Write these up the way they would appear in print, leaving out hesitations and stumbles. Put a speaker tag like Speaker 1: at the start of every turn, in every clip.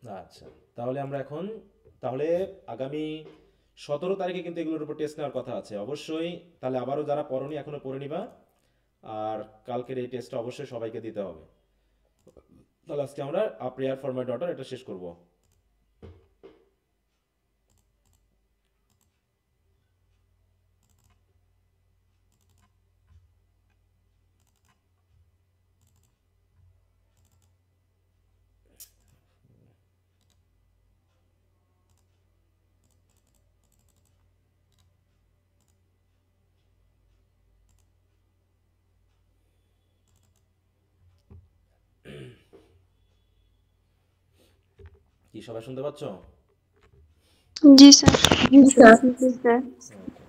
Speaker 1: আচ্ছা, তাহলে আমরা এখন, তাহলে আগামী 17 তারিখে কিন্তু এগুলোর উপর টেস্ট নেওয়ার কথা আছে অবশ্যই। তাহলে আবারও যারা পড়নি এখনো পড়ে নিবা। আর কালকের এই টেস্টটা অবশ্যই সবাইকে দিতে হবে। তাহলে আজকে আমরা আ প্রেয়ার ফর মাই ডটার এটা শেষ করব। কি সবাই শুনতে পাচ্ছ?
Speaker 2: জি স্যার।
Speaker 3: জি স্যার।
Speaker 4: জি স্যার।
Speaker 1: ওকে,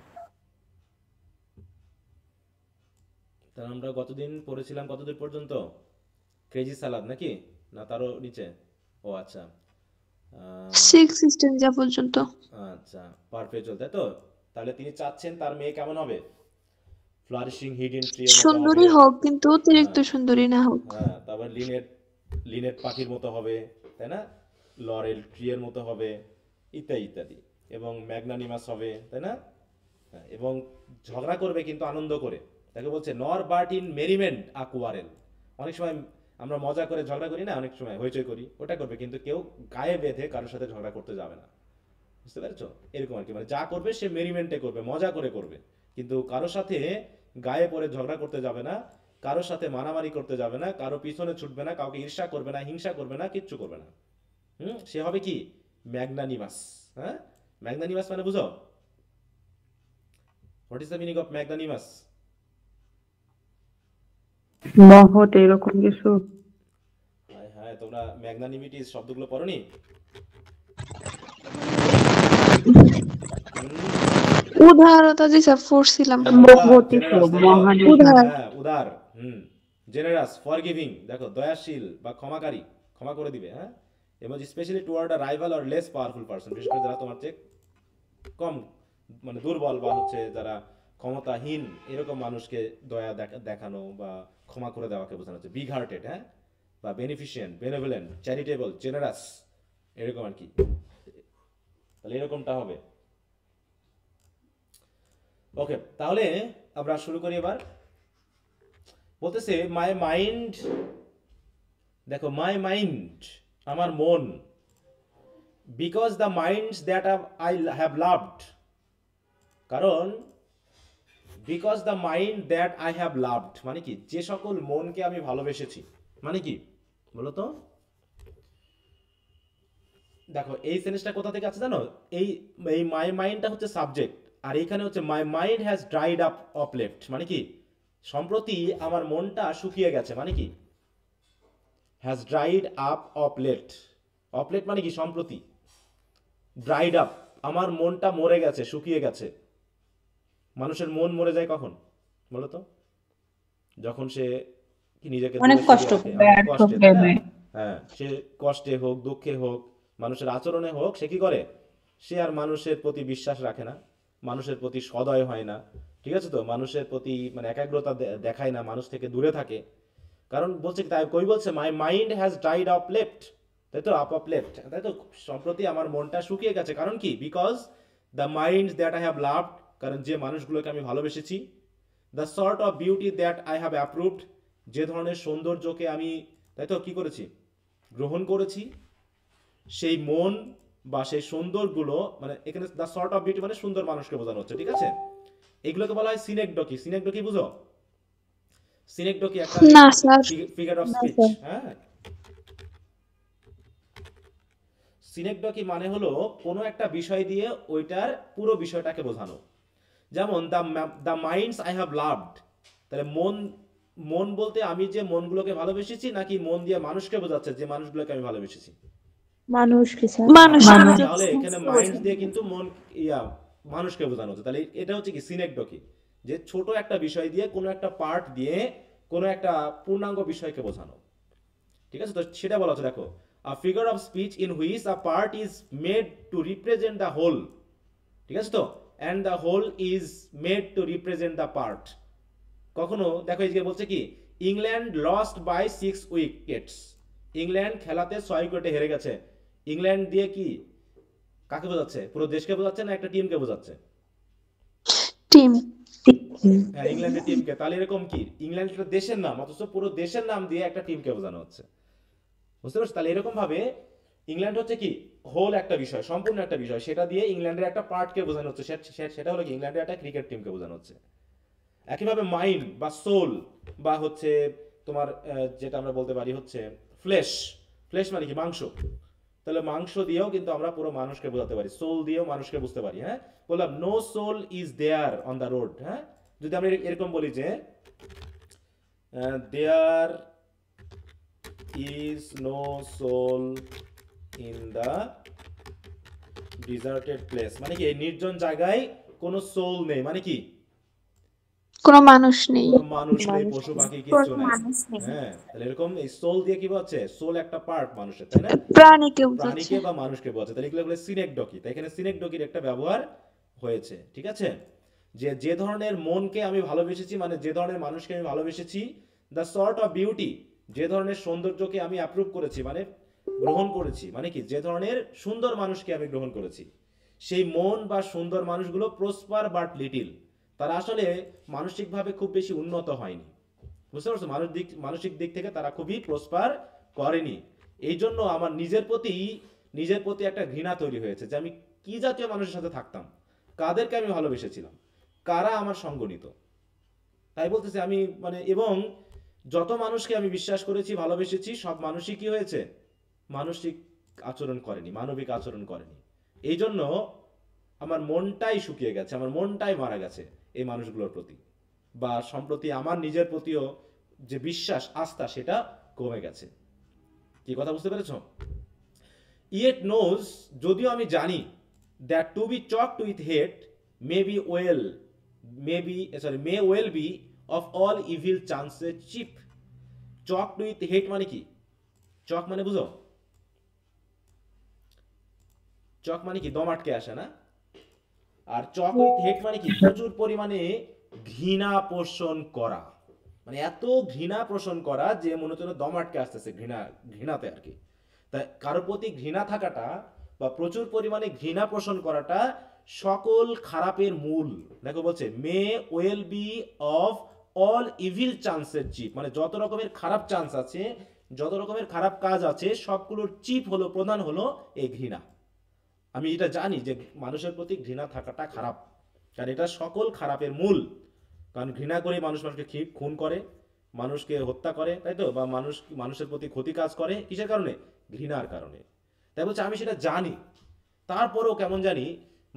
Speaker 1: তাহলে আমরা গতদিন পড়েছিলাম কতদূর পর্যন্ত? ক্রেজি সালাদ নাকি, না তারও নিচে? ও আচ্ছা, আহ,
Speaker 2: 6 যা পর্যন্ত।
Speaker 1: আচ্ছা, পারপেচুয়াল তাই তো। তাহলে তিনি চাচ্ছেন তার মেয়ে কেমন হবে? ফ্লারিশিং হিডেন ট্রি এর মতো হবে।
Speaker 2: সুন্দরী হোক কিন্তু অতিরিক্ত
Speaker 1: হ্যাঁ,
Speaker 2: সুন্দরী না হোক।
Speaker 1: হ্যাঁ, তারপর লিনেট, লিনেট পাখির মতো হবে, তাই না? লরেল ট্রি এর মতো হবে, ইত্যাদি ইত্যাদি। এবং ম্যাগনানিমাস হবে, তাই না? হ্যাঁ, এবং ঝগড়া করবে কিন্তু আনন্দ করে। তাকে বলছে নর বাট ইন মেরিমেন্ট আকুয়ারেল। অনেক সময় আমরা মজা করে ঝগড়া করি না, অনেক সময় হইচই করি, ওটা করবে কিন্তু কেউ গায়ে বেঁধে কারোর সাথে ঝগড়া করতে যাবে না। বুঝতে পেরেছো? এরকম আর কি, মানে যা করবে সে মেরিমেন্টে করবে, মজা করে করবে, কিন্তু কারোর সাথে গায়ে পড়ে ঝগড়া করতে যাবে না, কারোর সাথে মারামারি করতে যাবে না, কারো পিছনে ছুটবে না, কাউকে ঈর্ষা করবে না, হিংসা করবে না, কিচ্ছু করবে না। সে হবে কি? ম্যাগনানিমাস। হ্যাঁ, ম্যাগনানিমাস মানে বুঝো? What is the meaning of magnanimous?
Speaker 3: মহৎ এরকম কিছু।
Speaker 1: হ্যাঁ হ্যাঁ, তোমরা ম্যাগনানিমিটি শব্দগুলো পড়োনি?
Speaker 2: উদারতা জি স্যার পড়ছিলাম।
Speaker 1: হ্যাঁ, উদার,
Speaker 3: মহতীয়,
Speaker 1: জেনারাস, তাই তো?
Speaker 3: মহানুভব।
Speaker 2: উদার।
Speaker 1: হ্যাঁ, উদার। জেনারাস, ফরগিভিং, দেখো দয়াশীল বা ক্ষমাকারী, ক্ষমা করে দিবে। হ্যাঁ, এবং specially toward a rival or less powerful person, বিশেষ করে যারা তোমার চেয়ে কম, মানে দুর্বল বা হচ্ছে যারা ক্ষমতাহীন, এরকম মানুষকে দয়া দেখানো বা ক্ষমা করে দেওয়াকে বোঝানো হচ্ছে বিগ হার্টেড। হ্যাঁ, বা বেনিফিশিয়েন্ট, বেনেভোলেন্ট, চ্যারিটেবল, জেনারাস, এরকম আর কি। তাহলে এরকমটা হবে। ওকে, তাহলে আমরা শুরু করি এবার। বলতেছে মাই মাইন্ড, দেখো মাই মাইন্ড, আমার মন, because the minds that I have loved, কারণ because the mind that I have loved মানে কি? যে সকল মনকে আমি ভালোবেসেছি, মানে কি বলো তো? দেখো এই সেন্টেন্সটা কোথা থেকে আছে জানো? এই এই মাই মাইন্ডটা হচ্ছে সাবজেক্ট, আর এইখানে হচ্ছে my mind has dried up of left, মানে কি সম্প্রতি আমার মনটা শুকিয়ে গেছে, মানে কি has dried up of late. Of late মানে কি সম্প্রতি। ড্রাইড আপ, আমার মনটা মরে গেছে, শুকিয়ে গেছে। মানুষের মন মরে যায় কখন বলো তো? যখন সে কি নিজেকে
Speaker 3: অনেক
Speaker 1: দূরে
Speaker 3: কষ্ট
Speaker 1: সরিয়ে রাখে,
Speaker 3: পাবে,
Speaker 1: অনেক
Speaker 3: ব্যর্থ
Speaker 1: কষ্টে, তাই না?
Speaker 3: ভেবে।
Speaker 1: হ্যাঁ, সে কষ্টে হোক, দুঃখে হোক, মানুষের আচরণে হোক, সে কি করে? সে আর মানুষের প্রতি বিশ্বাস রাখে না, মানুষের প্রতি সদয় হয় না। ঠিক আছে তো, মানুষের প্রতি মানে একাগ্রতা দেখায় না, মানুষ থেকে দূরে থাকে। কারণ বলছে কি, তাই কই বলছে মাই mind has died of left, তাই তো, আপ অফ লেফট, তাই তো। সম্প্রতি আমার মনটা শুকিয়ে গেছে, কারণ কি? Because the mind that I have loved, কারণ যে মানুষগুলোকে আমি ভালোবেসেছি। The sort of beauty that I have approved, যে ধরনের সৌন্দর্যকে আমি, তাই তো, কি করেছি? গ্রহণ করেছি। সেই মন বা সেই সুন্দরগুলো, মানে এখানে দ্য সর্ট অফ বিউটি মানে সুন্দর মানুষকে বোঝানো হচ্ছে, ঠিক আছে? এগুলোকে বলা হয় সিনেকডকি। সিনেকডকি বুঝো? সিনেকডকি একটা
Speaker 2: না স্যার।
Speaker 1: ফিগার অফ
Speaker 3: না
Speaker 1: স্পিচ।
Speaker 3: স্যার।
Speaker 1: হ্যাঁ, সিনেকডকি মানে হলো কোনো একটা বিষয় দিয়ে ওইটার পুরো বিষয়টাকে বোঝানো। যেমন the minds I have loved, তাহলে মন, মন বলতে আমি যে মনগুলোকে ভালোবেসেছি, নাকি মন দিয়ে মানুষকে বোঝাচ্ছে যে মানুষগুলোকে আমি ভালোবেসেছি?
Speaker 4: মানুষকে স্যার।
Speaker 2: মানুষকে
Speaker 3: মানুষ।
Speaker 1: তাহলে
Speaker 2: বোঝাচ্ছে।
Speaker 1: এখানে মাইন্ডস দিয়ে কিন্তু মন, ইয়া, মানুষকে বোঝানো হচ্ছে। তাহলে এটা হচ্ছে কি সিনেকডকি, যে ছোট একটা বিষয় দিয়ে, কোনো একটা পার্ট দিয়ে কোনো একটা পূর্ণাঙ্গ বিষয়কে বোঝানো। ঠিক আছে তো, সেটা বলা হচ্ছে দেখো, a figure of speech in which a part is made to represent the whole. ঠিক আছে তো, and the whole is made to represent the part. কখনো দেখো এই যে বলছে কি, England lost by 6 wickets, England খেলাতে 6 উইকেটে হেরে গেছে। ইংল্যান্ড দিয়ে কি কাকে বোঝাচ্ছে? পুরো দেশকে বোঝাচ্ছে না একটা টিমকে বোঝাচ্ছে?
Speaker 2: টিম।
Speaker 1: হ্যাঁ, ইংল্যান্ডের টিমকে। তাহলে এরকম কি ইংল্যান্ড একটা দেশের নাম, অথচ পুরো দেশের নাম দিয়ে একটা টিমকে বোঝানো হচ্ছে। বুঝতে পারছো? তাহলে এরকম ভাবে ইংল্যান্ড হচ্ছে কি হোল একটা বিষয়, সম্পূর্ণ একটা বিষয়, সেটা দিয়ে ইংল্যান্ডের একটা পার্টকে বোঝানো হচ্ছে। সেটা হলো কি ইংল্যান্ডের একটা ক্রিকেট টিমকে বোঝানো হচ্ছে। একইভাবে মাইন্ড বা সোল বা হচ্ছে তোমার যেটা আমরা বলতে পারি হচ্ছে ফ্লেশ। ফ্লেশ মানে কি মাংস। তাহলে মাংস দিয়েও কিন্তু আমরা পুরো মানুষকে বোঝাতে পারি, সোল দিয়েও মানুষকে বুঝতে পারি। হ্যাঁ, বললাম no soul is there on the road. হ্যাঁ, যদি আমরা এরকম বলি যে there is no soul in the deserted place, মানে কি এই নির্জন জায়গায় কোনো সোল নেই, মানে কি
Speaker 2: কোনো মানুষ নেই।
Speaker 1: কোনো মানুষ নেই, পশু পাখি কিচ্ছু নাই।
Speaker 4: মানুষ নেই।
Speaker 1: হ্যাঁ, তাহলে এরকম এই সোল দিয়ে কি বলছে? সোল একটা পার্ট মানুষের, তাই না?
Speaker 2: প্রাণীকে বোঝাচ্ছে।
Speaker 1: প্রাণীকে বা মানুষকে বোঝাচ্ছে। তাহলে এগুলো বলে সিনেকডকি। তাই এখানে সিনেকডকির একটা ব্যবহার হয়েছে, ঠিক আছে? যে যে ধরনের মনকে আমি ভালোবেসেছি, মানে যে ধরনের মানুষকে আমি ভালোবেসেছি, দ্য সর্ট অফ বিউটি, যে ধরনের সৌন্দর্যকে আমি অ্যাপ্রুভ করেছি, মানে গ্রহণ করেছি, মানে কি যে ধরনের সুন্দর মানুষকে আমি গ্রহণ করেছি, সেই মন বা সুন্দর মানুষগুলো প্রসপার বাট লিটিল, তারা আসলে মানসিকভাবে খুব বেশি উন্নত হয়নি। বুঝতে পারছো? মানসিক দিক থেকে তারা খুবই প্রসপার করেনি। এই জন্য আমার নিজের প্রতি একটা ঘৃণা তৈরি হয়েছে যে আমি কি জাতীয় মানুষের সাথে থাকতাম, কাদেরকে আমি ভালোবেসেছিলাম, কারা আমার সঙ্গ নিত। তাই বলতেছে আমি মানে, এবং যত মানুষকে আমি বিশ্বাস করেছি, ভালোবেসেছি, সব মানুষই কি হয়েছে? মানসিক আচরণ করেনি, মানবিক আচরণ করেনি। এই জন্য আমার মনটাই শুকিয়ে গেছে, আমার মনটাই মারা গেছে এই মানুষগুলোর প্রতি, বা সম্প্রতি আমার নিজের প্রতিও যে বিশ্বাস আস্থা সেটা কমে গেছে। কি কথা বুঝতে পেরেছ? ইয়েট নোজ, যদিও আমি জানি, that to be choked with hate may well be of all evil chances chief. Choked with hate মানে কি? চক মানে বুঝো? চক মানে কি দম আটকে আসে না? আর চক উইথ হেট মানে কি প্রচুর পরিমাণে ঘৃণা পোষণ করা, মানে এত ঘৃণা পোষণ করা যে মনে হচ্ছে দম আটকে আসতেছে ঘৃণাতে আর কি। তাই কারোর প্রতি ঘৃণা থাকাটা বা প্রচুর পরিমাণে ঘৃণা পোষণ করাটা সকল খারাপের মূল। দেখো বলছে may well be of all evil চান্সের চিপ, মানে যত রকমের খারাপ চান্স আছে, যত রকমের খারাপ কাজ আছে, সবগুলোর চিপ হলো, প্রধান হলো এই ঘৃণা। আমি এটা জানি যে মানুষের প্রতি ঘৃণা থাকাটা খারাপ, কারণ এটা সকল খারাপের মূল। কারণ ঘৃণা করে মানুষকে খুন করে, মানুষকে হত্যা করে, তাই তো? বা মানুষের প্রতি ক্ষতি কাজ করে, কিসের কারণে? ঘৃণার কারণে। তাই বলছে আমি সেটা জানি, তারপরেও কেমন জানি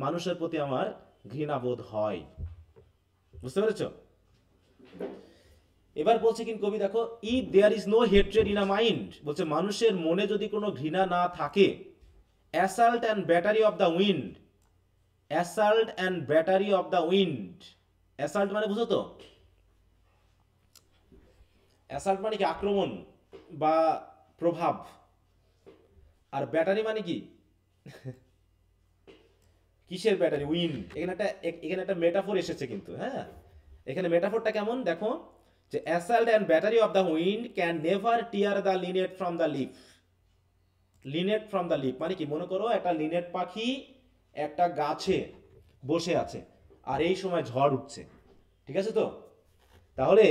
Speaker 1: মানুষের প্রতি আমার ঘৃণাবোধ হয়। বুঝতে পেরেছ? এবার বলছে কিন্তু কবি, দেখো, if there is no hatred in a mind, বলছে মানুষের মনে যদি কোনো ঘৃণা না থাকে, assault and battery of the wind, assault and battery of the wind, assault মানে বুঝো তো? অ্যাসাল্ট মানে কি আক্রমণ বা প্রভাব, আর ব্যাটারি মানে কি কিসের ব্যাটারি? উইন্ড। এখানে একটা মেটাফোর এসেছে কিন্তু। হ্যাঁ, এখানে মেটাফোরটা কেমন দেখো, যে assault and battery of the wind can never tear the linnet from the leaf. Linnet from the leaf মানে কি? মনে করো একটা লিনেট পাখি একটা গাছে বসে আছে, আর এই সময় ঝড় উঠছে, ঠিক আছে তো? তাহলে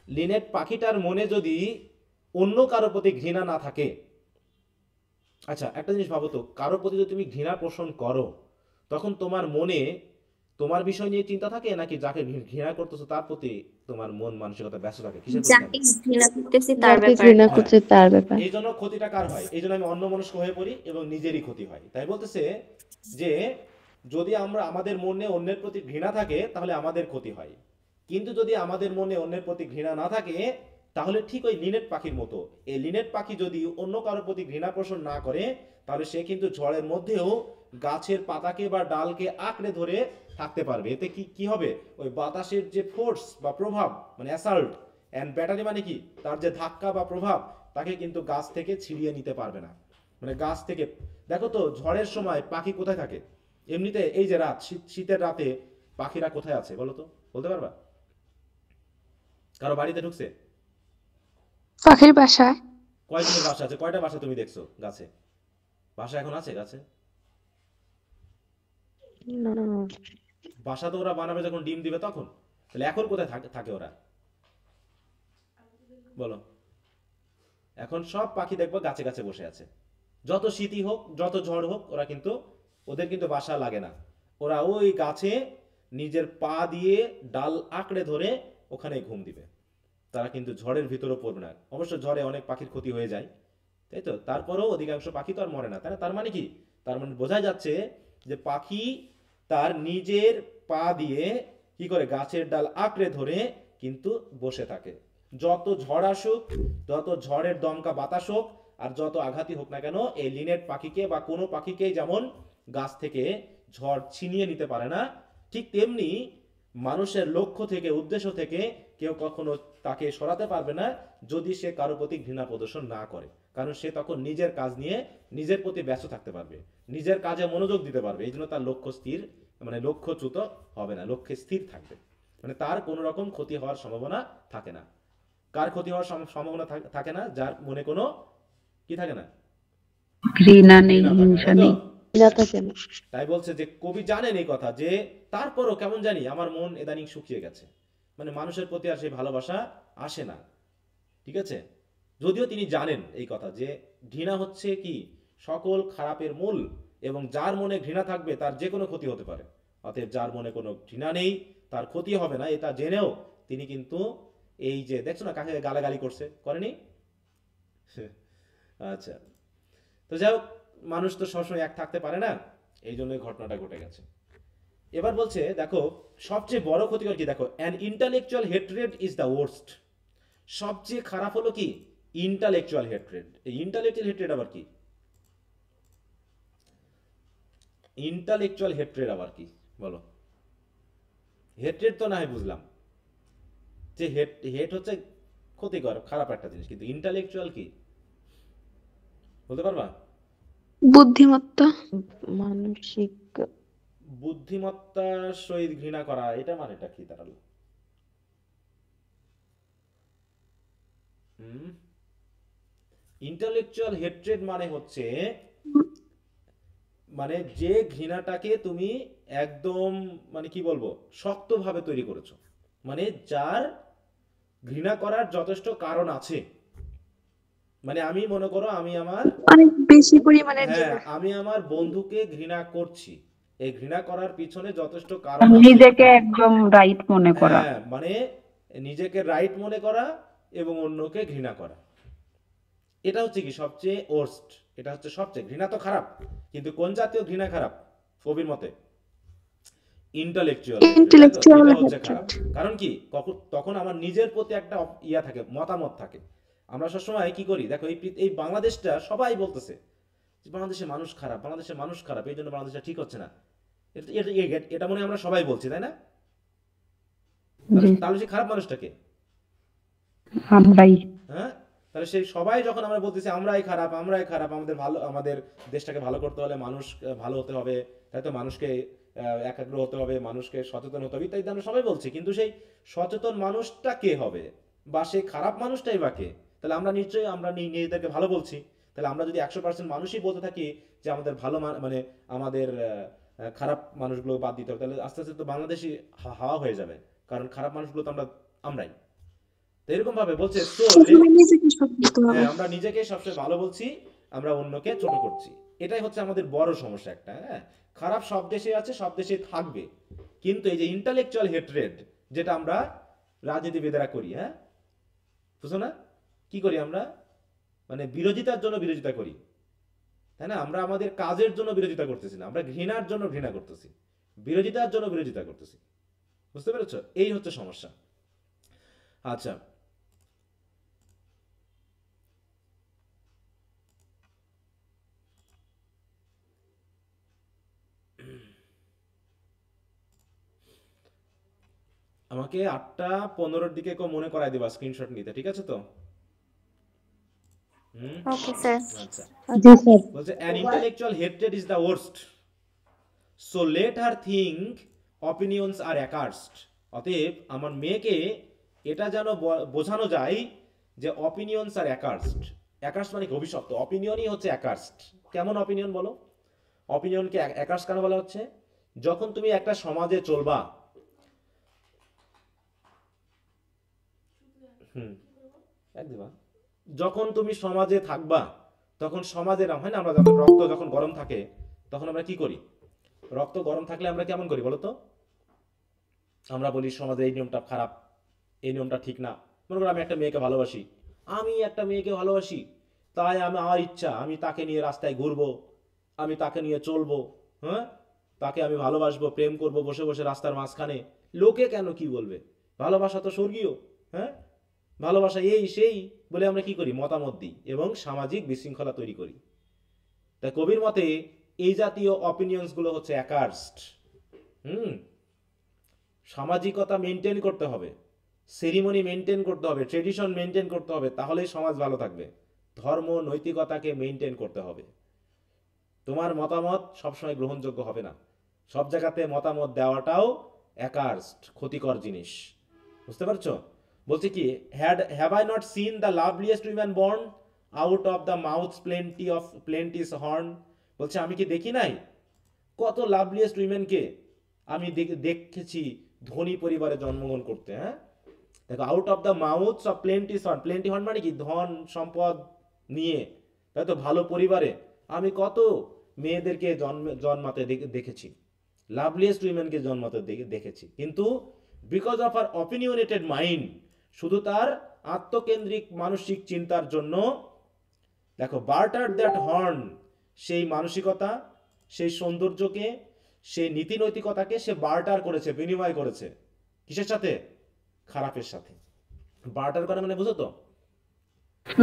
Speaker 1: লিনেট পাখিটার মনে যদি অন্য কারোর প্রতি ঘৃণা না থাকে, আচ্ছা একটা জিনিস ভাবো তো, কারোর প্রতি যদি তুমি ঘৃণা পোষণ করো, তখন তোমার মনে তোমার বিষয় নিয়ে চিন্তা থাকে, নাকি যাকে ঘৃণা করতেছো তার প্রতি তোমার মন মানসিকতা ব্যস্ত থাকে? কিসের প্রতি থাকে?
Speaker 4: যাকে ঘৃণা করতেছি তার
Speaker 3: যাকে
Speaker 4: ব্যাপারে।
Speaker 3: ঘৃণা করছে তার ব্যাপার।
Speaker 1: এই জন্য ক্ষতিটা কার হয়? এই জন্য আমি অন্যমনস্ক হয়ে পড়ি এবং নিজেরই ক্ষতি হয়। তাই বলতেছে যে যদি আমাদের মনে অন্যের প্রতি ঘৃণা থাকে তাহলে আমাদের ক্ষতি হয়, কিন্তু যদি আমাদের মনে অন্যের প্রতি ঘৃণা না থাকে তাহলে ঠিক ওই লিনেট পাখির মতো, এই লিনেট পাখি যদি অন্য কারোর প্রতি ঘৃণা পোষণ না করে, তাহলে সে কিন্তু ঝড়ের মধ্যেও গাছের পাতাকে বা ডালকে আঁকড়ে ধরে থাকতে পারবে। এতে কি হবে? ওই বাতাসের যে ফোর্স বা প্রভাব, মানে অ্যাসাল্ট অ্যান্ড ব্যাটারি মানে কি তার যে ধাক্কা বা প্রভাব, তাকে কিন্তু গাছ থেকে ছিড়িয়ে নিতে পারবে না। মানে গাছ থেকে, দেখো তো ঝড়ের সময় পাখি কোথায় থাকে? এমনিতে এই যে রাত, শীতের রাতে পাখিরা কোথায় আছে বলো তো? বলতে পারবা? কারো বাড়িতে ঢুকছে?
Speaker 2: পাখির বাসায়।
Speaker 1: কয়জনের বাসা আছে? কয়টা বাসা তুমি দেখছো গাছে বাসা এখন আছে গাছে?
Speaker 4: না
Speaker 1: বাসা তো ওরা বানাবে যখন ডিম দিবে তখন। তাহলে এখন কোথায় থাকে থাকে ওরা, বলো? এখন সব পাখি দেখবো গাছে গাছে বসে আছে। যত শীতই হোক, যত ঝড় হোক, ওরা কিন্তু, ওদের কিন্তু বাসা লাগে না। ওরা ওই গাছে নিজের পা দিয়ে ডাল আঁকড়ে ধরে ওখানে ঘুম দিবে। তারা কিন্তু ঝড়ের ভিতরও পড়বে না। অবশ্য ঝড়ে অনেক পাখির ক্ষতি হয়ে যায়, তাই তো, তারপরেও অধিকাংশ পাখি তো আর মরে না, তাই না? তার মানে কি? তার মানে বোঝা যাচ্ছে যে পাখি তার নিজের পা দিয়ে কি করে গাছের ডাল আঁকড়ে ধরে কিন্তু বসে থাকে। যত ঝড় আসুক, যত ঝড়ের দমকা বাতাস হোক, আর যত আঘাতই হোক না কেন, এই লিনেট পাখিকে বা কোনো পাখিকেই যেমন গাছ থেকে ঝড় ছিনিয়ে নিতে পারে না, ঠিক তেমনি মানুষের লক্ষ্য থেকে, উদ্দেশ্য থেকে কেউ কখনো তাকে সরাতে পারবে না, যদি সে কারো প্রতি ঘৃণা প্রদর্শন না করে। কারণ সে তখন নিজের কাজ নিয়ে নিজের প্রতি ব্যস্ত থাকতে পারবে, নিজের কাজে মনোযোগ দিতে পারবে। এই জন্য তার লক্ষ্য স্থির, মানে লক্ষ্যচ্যুত হবে না, লক্ষ্যে স্থির থাকবে। মানে তার কোনো রকম ক্ষতি হওয়ার সম্ভাবনা থাকে না। কার ক্ষতি হওয়ার সম্ভাবনা থাকে না? যার মনে কোনো কি থাকে না?
Speaker 3: ঘৃণা নেই,
Speaker 1: ঘৃণা থাকে না,
Speaker 3: হিংসা
Speaker 1: তাই তো?
Speaker 3: নেই।
Speaker 4: না থাকে না।
Speaker 1: তাই বলছে যে কবি জানেন এই কথা, যে তারপরও কেমন জানি আমার মন ইদানিং শুকিয়ে গেছে। মানে মানুষের প্রতি আর সেই ভালোবাসা আসে না, ঠিক আছে? যদিও তিনি জানেন এই কথা যে ঘৃণা হচ্ছে কি সকল খারাপের মূল, এবং যার মনে ঘৃণা থাকবে তার যে কোনো ক্ষতি হতে পারে। অতএব যার মনে কোনো ঘৃণা নেই তার ক্ষতি হবে না, এটা জেনেও তিনি কিন্তু এই যে দেখছো না কাকে গালাগালি করছে, করেনি? আচ্ছা, তো যাই হোক, মানুষ তো সবসময় এক থাকতে পারে না, এই জন্যই ঘটনাটা ঘটে গেছে। এবার বলছে দেখো সবচেয়ে বড় ক্ষতিকর কি, দেখো an intellectual hatred is the worst. সবচেয়ে খারাপ হলো কি? Intellectual hatred. এই ইন্টালেকচুয়াল হেট্রেড আবার কি? ইন্টালেকচুয়াল হেট্রেড আবার কি বলো? হেট্রেড তো না হয় বুঝলাম, যে হেট হচ্ছে ক্ষতিকর, খারাপ একটা জিনিস, কিন্তু ইন্টালেকচুয়াল কি বলতে পারবা?
Speaker 2: বুদ্ধিমত্তা।
Speaker 4: মানসিক
Speaker 1: বুদ্ধিমত্তার সহিত ঘৃণা করা, এটা মানেটা কি দাঁড়ালো? ইন্টালেকচুয়াল হেট্রেড মানে হচ্ছে, মানে যে ঘৃণাটাকে তুমি একদম, মানে কি বলবো, শক্তভাবে তৈরি করেছো। মানে যার ঘৃণা করার যথেষ্ট কারণ আছে। মানে আমি মনে করো আমি আমার,
Speaker 2: অনেক বেশি পরিমাণের
Speaker 1: হ্যাঁ,
Speaker 2: জন্য।
Speaker 1: আমি আমার বন্ধুকে ঘৃণা করছি, এই ঘৃণা করার পিছনে যথেষ্ট কারণ আছে।
Speaker 3: নিজেকে একদম রাইট মনে করা।
Speaker 1: হ্যাঁ, মানে নিজেকে রাইট মনে করা এবং অন্যকে ঘৃণা করা, এটা হচ্ছে কি সবচেয়ে ওর্স্ট। এটা হচ্ছে সবচেয়ে, ঘৃণা তো খারাপ, কিন্তু কোন জাতীয় ঘৃণা খারাপ কবির মতে? ইন্টালেকচুয়াল,
Speaker 2: ইন্টেলেকচুয়াল
Speaker 1: এটা হচ্ছে খারাপ।
Speaker 2: হ্যাট্রেড।
Speaker 1: কারণ কি, তখন আমার নিজের প্রতি একটা ইয়া থাকে, মতামত থাকে। আমরা সবসময় কি করি দেখো, এই বাংলাদেশটা সবাই বলতেছে যে বাংলাদেশের মানুষ খারাপ, বাংলাদেশের মানুষ খারাপ, এই জন্য বাংলাদেশটা ঠিক হচ্ছে না। এটা মনে হয় আমরা সবাই বলছি, তাই না?
Speaker 3: জি,
Speaker 1: তাহলে সে খারাপ মানুষটাকে,
Speaker 3: আমরাই।
Speaker 1: হ্যাঁ, তাহলে সেই সবাই যখন আমরা বলতেছি আমরাই খারাপ, আমরাই খারাপ, আমাদের ভালো, আমাদের দেশটাকে ভালো করতে হলে মানুষ ভালো হতে হবে, তাই তো, মানুষকে একাগ্র হতে হবে, মানুষকে সচেতন হতে হবে, ইত্যাদি আমরা সবাই বলছি, কিন্তু সেই সচেতন মানুষটা কে হবে, বা সেই খারাপ মানুষটাই বা কে? তাহলে আমরা নিশ্চয়ই আমরা নিজেদেরকে ভালো বলছি। তাহলে আমরা যদি 100% মানুষই বলতে থাকি যে আমাদের ভালো মানে আমাদের খারাপ মানুষগুলো বাদ দিতে হবে, তাহলে আস্তে আস্তে তো বাংলাদেশই হাওয়া হয়ে যাবে, কারণ খারাপ মানুষগুলো তো আমরাই। তো এরকম ভাবে বলছে
Speaker 2: প্রথমে নিজেকে সৎ হতে হবে।
Speaker 1: হ্যাঁ, আমরা নিজেকে সবসময় ভালো বলছি, আমরা অন্যকে ছোট করছি। এটাই হচ্ছে আমাদের বড় সমস্যা একটা। হ্যাঁ, খারাপ সব দেশে আছে, সব দেশে থাকবে, কিন্তু এই যে ইন্টালেকচুয়াল হেট্রেড, যেটা আমরা রাজনীতিবিদেরা করি, হ্যাঁ, বুঝো না কি করি আমরা? মানে বিরোধিতার জন্য বিরোধিতা করি, তাই না? আমরা আমাদের কাজের জন্য বিরোধিতা করতেছি না, আমরা ঘৃণার জন্য ঘৃণা করতেছি, বিরোধিতার জন্য বিরোধিতা করতেছি। বুঝতে পেরেছো? এই হচ্ছে সমস্যা। আচ্ছা, আমাকে 8:15 দিকে কেউ মনে করায় দিবা স্ক্রিনশট নিতে, ঠিক আছে তো? হুম,
Speaker 2: ওকে স্যার।
Speaker 1: আচ্ছা।
Speaker 3: জি স্যার।
Speaker 1: বলছে an intellectual hatred is the worst, so let her think opinions are accursed. অতএব আমার মেয়েকে এটা যেন বোঝানো যায় যে অপিনিয়নস আর অ্যাকার্সড। অ্যাকার্সড মানে কি? অভিশপ্ত। অপিনিয়নই হচ্ছে অ্যাকার্সড। কেমন অপিনিয়ন বলো? অপিনিয়নকে অ্যাকার্স কেন বলা হচ্ছে? যখন তুমি একটা সমাজে চলবা, হুম একদম, যখন তুমি সমাজে থাকবা তখন সমাজের হয় না, আমরা যখন রক্ত যখন গরম থাকে তখন আমরা কি করি? রক্ত গরম থাকলে আমরা কেমন করি বলো তো? আমরা বলি সমাজে এই নিয়মটা খারাপ, এই নিয়মটা ঠিক না। মনে করো আমি একটা মেয়েকে ভালোবাসি, তাই আমি আমার ইচ্ছা আমি তাকে নিয়ে রাস্তায় ঘুরবো, আমি তাকে নিয়ে চলবো, হ্যাঁ, তাকে আমি ভালোবাসবো, প্রেম করব বসে বসে রাস্তার মাঝখানে। লোকে কেন কি বলবে? ভালোবাসা তো স্বর্গীয়, হ্যাঁ, ভালোবাসা এই সেই বলে আমরা কি করি? মতামত দিই এবং সামাজিক বিশৃঙ্খলা তৈরি করি। তাই কবির মতে এই জাতীয় অপিনিয়ন্স গুলো হচ্ছে অ্যাকার্সড। হুম সামাজিকতা মেনটেন করতে হবে, সেরিমনি মেনটেন করতে হবে, ট্রেডিশন মেনটেন করতে হবে, তাহলেই সমাজ ভালো থাকবে। ধর্ম নৈতিকতাকে মেনটেন করতে হবে। তোমার মতামত সবসময় গ্রহণযোগ্য হবে না, সব জায়গাতে মতামত দেওয়াটাও অ্যাকার্সড, ক্ষতিকর জিনিস। বুঝতে পারছো? বলছে কি, have I not seen the loveliest women born out of the mouth plenty's horn. বলছে আমি কি দেখি নাই কত লাভলিয়েস্ট উইমেনকে আমি দেখেছি ধনী পরিবারে জন্মগ্রহণ করতে। হ্যাঁ দেখো, out of the mouths of plenty's horn, plenty horn মানে কি? ধন সম্পদ নিয়ে, তাই তো, ভালো পরিবারে আমি কত মেয়েদেরকে জন্মাতে দেখেছি, লাভলিয়েস্ট উইমেনকে জন্মাতে দেখেছি। কিন্তু বিকজ অফ আর অপিনিয়নেটেড মাইন্ড, শুধু তার আত্মকেন্দ্রিক মানসিক চিন্তার জন্য, দেখো, বার্টার দ্যাট হর্ন, সেই মানসিকতা, সেই সৌন্দর্যকে, সেই নীতি নৈতিকতাকে সে বার্টার করেছে, বিনিময় করেছে। কিসের সাথে? খারাপের সাথে। বার্টার করা মানে বুঝো তো?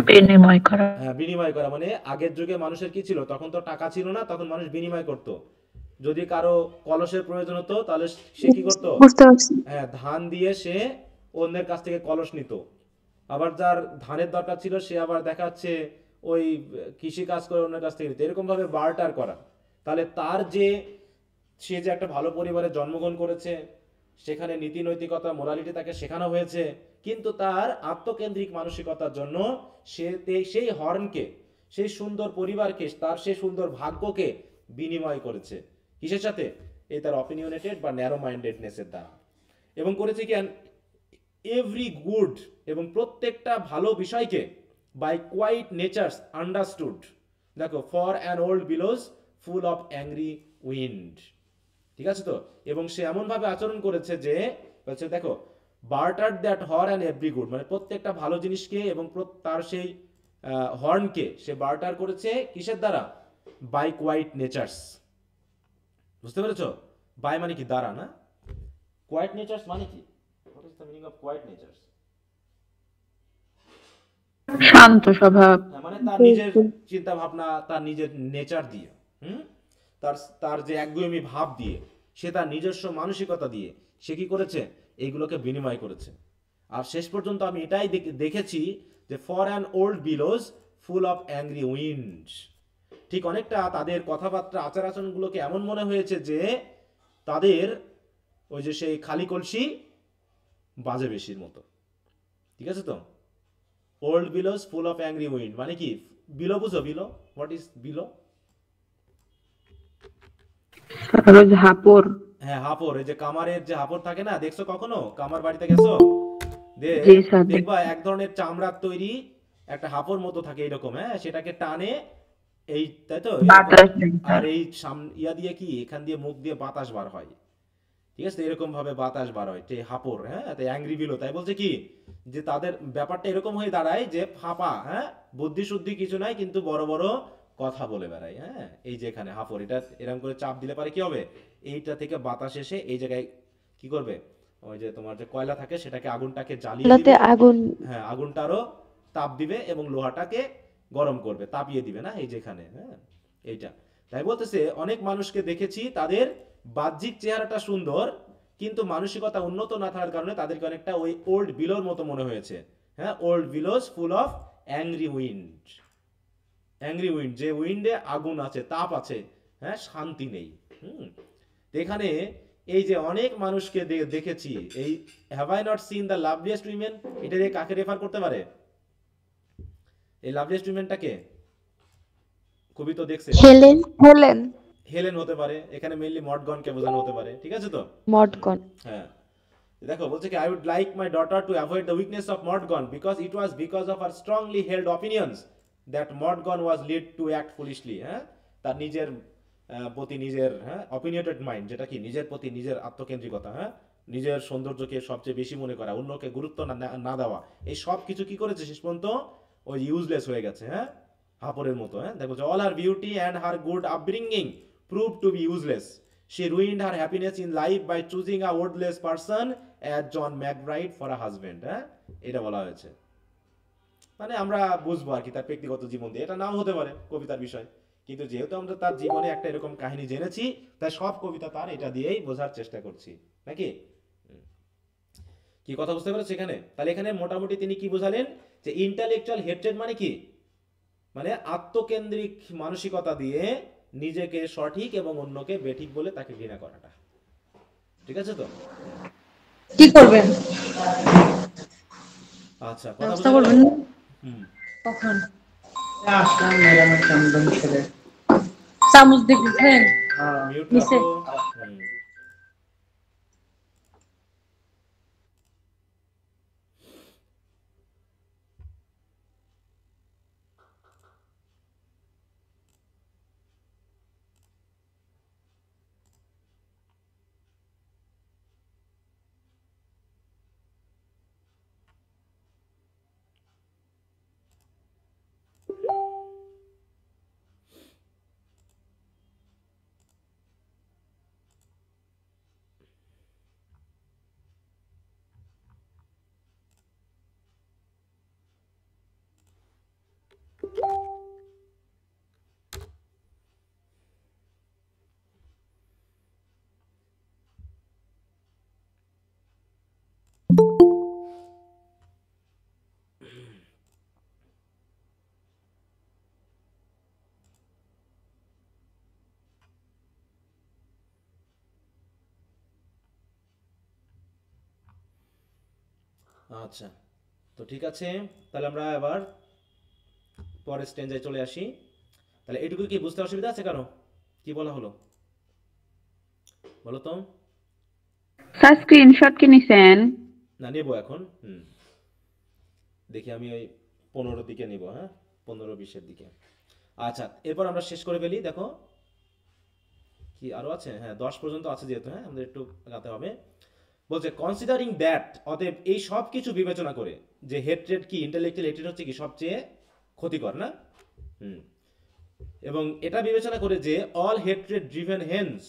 Speaker 3: বিনিময় করা।
Speaker 1: হ্যাঁ, বিনিময় করা মানে আগের যুগে মানুষের কি ছিল? তখন তো টাকা ছিল না, তখন মানুষ বিনিময় করত। যদি কারো কলসের প্রয়োজন হতো তাহলে সে কি করতো?
Speaker 2: বুঝতে পারছি।
Speaker 1: হ্যাঁ, ধান দিয়ে সে অন্যের কাছ থেকে কলস নিত। আবার যার ধানের দরকার ছিল সে আবার দেখাচ্ছে ওই কৃষি কাজ করে অন্যের কাছ থেকে নিত। এরকম ভাবে বার্টার করা। তাহলে সে যে একটা ভালো পরিবারে জন্মগ্রহণ করেছে, সেখানে নীতি নৈতিকতা মোরালিটি তাকে শেখানো হয়েছে, কিন্তু তার আত্মকেন্দ্রিক মানসিকতার জন্য সেই হর্নকে, সেই সুন্দর পরিবারকে, তার সেই সুন্দর ভাগ্যকে বিনিময় করেছে। কিসের সাথে? এই তার অপিনিয়নেটেড বা ন্যারো মাইন্ডেডনেসের দ্বারা। এবং করেছে কি, এভরি গুড, এবং প্রত্যেকটা ভালো বিষয়কে বাই কোয়াইট নেচার্স আন্ডারস্টুড। দেখো, for an old bellows full of angry wind. ঠিক আছে তো? এবং সে এমনভাবে আচরণ করেছে যে, বলছে দেখো, barter that horn and every good, মানে প্রত্যেকটা ভালো জিনিসকে এবং তার সেই হর্নকে সে বার্টার করেছে কিসের দ্বারা? By quiet natures. বুঝতে পেরেছো? বাই মানে কি? দ্বারা, না? কোয়াইট নেচার্স মানে কি? What is the meaning of quiet nature's?
Speaker 3: শান্ত স্বভাব।
Speaker 1: মানে তার নিজের চিন্তা ভাবনা, তার নিজের নেচার দিয়ে, হুম তার যে একগুঁয়েমি ভাব দিয়ে, সে তার নিজস্ব মানসিকতা দিয়ে সে কি করেছে? এইগুলোকে বিনিময় করেছে। আর শেষ পর্যন্ত আমি এটাই দেখেছি যে for an old bellows full of angry wind. ঠিক অনেকটা তাদের কথাবার্তা, আচার আচরণগুলোকে এমন মনে হয়েছে যে তাদের ওই যে সেই খালি কলসি বাজে বেশির মতো। ঠিক আছে তো? Old bellows full of angry wind মানে কি? বিলো বুঝো? Bellow, what is bellow?
Speaker 3: রোজ হাপর।
Speaker 1: হ্যাঁ, হাপর। এই যে কামারের যে হাপর থাকে না, দেখছো কখনো? কামার বাড়িতে গেছো?
Speaker 3: জি স্যার।
Speaker 1: দেখবা এক ধরনের চামড়ার তৈরি একটা হাপর মতো থাকে এরকম, হ্যাঁ, সেটাকে টানে এই, তাই তো?
Speaker 3: বাতাস
Speaker 1: আর এই ইয়া দিয়ে কি, এখান দিয়ে মুখ দিয়ে বাতাস বার হয়। ঠিক আছে, এরকম ভাবে বাতাস বার হয়, হাপর। হ্যাঁ, তাই অ্যাংরি বিলো। তাই বলছে কি, যে তাদের ব্যাপারটা এরকম হয়ে দাঁড়ায় যে ফাঁপা, হ্যাঁ, বুদ্ধি শুদ্ধি কিছু নাই, কিন্তু বড় বড় কথা বলে বেড়ায়। হ্যাঁ, এই যে এখানে হাপর, এটা এরকম করে চাপ দিলে পারে কি হবে? এইটা থেকে বাতাস এসে এই জায়গায় কি করবে? ওই যে তোমার যে কয়লা থাকে সেটাকে, আগুনটাকে জ্বালিয়ে
Speaker 4: চুলাতে
Speaker 1: দিবে।
Speaker 4: আগুন।
Speaker 1: হ্যাঁ, আগুনটারও তাপ দিবে এবং লোহাটাকে গরম করবে, তাপিয়ে দিবে, না? এই যেখানে, হ্যাঁ, এইটা। তাই বলতেছে অনেক মানুষকে দেখেছি তাদের বাহ্যিক চেহারাটা সুন্দর, কিন্তু মানসিকতা উন্নত না থাকার কারণে তাদেরকে অনেকটা ওই ওল্ড বিলোর মতো মনে হয়েছে। হ্যাঁ, old bellows full of angry wind. Angry wind, যে উইন্ডে আগুন আছে, তাপ আছে, হ্যাঁ, শান্তি নেই। এখানে এই যে অনেক মানুষকে দেখেছি, এই have I not seen the loveliest women, এটা দিয়ে কাকে রেফার করতে পারে? এই লাভলিয়েস্ট উইমেনটাকে খুবই তো দেখছে,
Speaker 2: হেলেন হেলেন
Speaker 1: হেলেন হতে পারে, এখানে মেইনলি মডগনকে বোঝানো হতে পারে, ঠিক আছে তো।
Speaker 4: মডগন।
Speaker 1: হ্যাঁ, দেখো বলছে কি, I would like my daughter to avoid the weakness of Maud Gonne because it was because of her strongly held opinions that Maud Gonne was led to act foolishly. হ্যাঁ, তার নিজের প্রতি নিজের, হ্যাঁ, অপিনিয়টেড মাইন্ড, যেটা কি নিজের প্রতি নিজের আত্মকেন্দ্রিকতা, হ্যাঁ, নিজের সৌন্দর্যকে সবচেয়ে বেশি মনে করা, অন্যকে গুরুত্ব না দেওয়া, এই সব কিছু কি করেছে শেষ পর্যন্ত ওই ইউজলেস হয়ে গেছে, হ্যাঁ, হাপরের মতো। হ্যাঁ, দেখো, all her beauty and her good upbringing prove to be useless. She ruined her happiness in life by choosing a worthless person as John McBride for a husband. হ্যাঁ, এটা বলা হয়েছে। মানে আমরা বুঝবো আর কি তার ব্যক্তিগত জীবন দিয়ে, এটা নাও হতে পারে কবিতার বিষয়, কিন্তু যেহেতু আমরা তার জীবনে একটা এরকম কাহিনী জেনেছি, তাই সব কবিতা তার এটা দিয়েই বোঝার চেষ্টা করছি, নাকি? কি কথা বুঝতে পেরেছো এখানে? তাহলে এখানে মোটামুটি তিনি কি বোঝালেন, যে ইন্টালেকচুয়াল হেট্রেড মানে কি, মানে আত্মকেন্দ্রিক মানসিকতা দিয়ে নিজেকে সঠিক এবং অন্যকে বেঠিক বলে তাকে ঘৃণা করাটা, ঠিক আছে তো?
Speaker 5: কি করবেন?
Speaker 1: আচ্ছা, কথা
Speaker 5: ব্যবস্থা
Speaker 1: বুঝা গেল?
Speaker 5: করবেন?
Speaker 1: হুম,
Speaker 5: কখন?
Speaker 6: আসলাম ম্যাডামের চন্দন ছেড়ে।
Speaker 5: চামচ দেখেছেন?
Speaker 1: মিউট
Speaker 5: নিচে।
Speaker 1: রাখো। হুম, আচ্ছা, তো ঠিক আছে, তাহলে আমরা এবার পরের স্টেঞ্জায় চলে আসি। তাহলে এটুকু কি বুঝতে অসুবিধা আছে কারো? কি বলা হলো বলো তো?
Speaker 3: স্যার স্ক্রিনশট কি নিছেন?
Speaker 1: না, নেবো এখন। হুম, দেখি আমি ওই 15 দিকে নিব, হ্যাঁ, 15-20-এর দিকে। আচ্ছা, এরপর আমরা শেষ করে ফেলি। দেখো কি আরো আছে, হ্যাঁ 10 পর্যন্ত আছে যেহেতু, হ্যাঁ আমাদের একটু আগাতে হবে। বলছে কনসিডারিং দ্যাট, অতএব এই সব কিছু বিবেচনা করে, যে হেট্রেড কি, ইন্টেলেকচুয়াল হেট্রেড হচ্ছে কি সবচেয়ে ক্ষতিকর, না? হুম, এবং এটা বিবেচনা করে যে অল হেট্রেড ড্রিভেন হেন্স,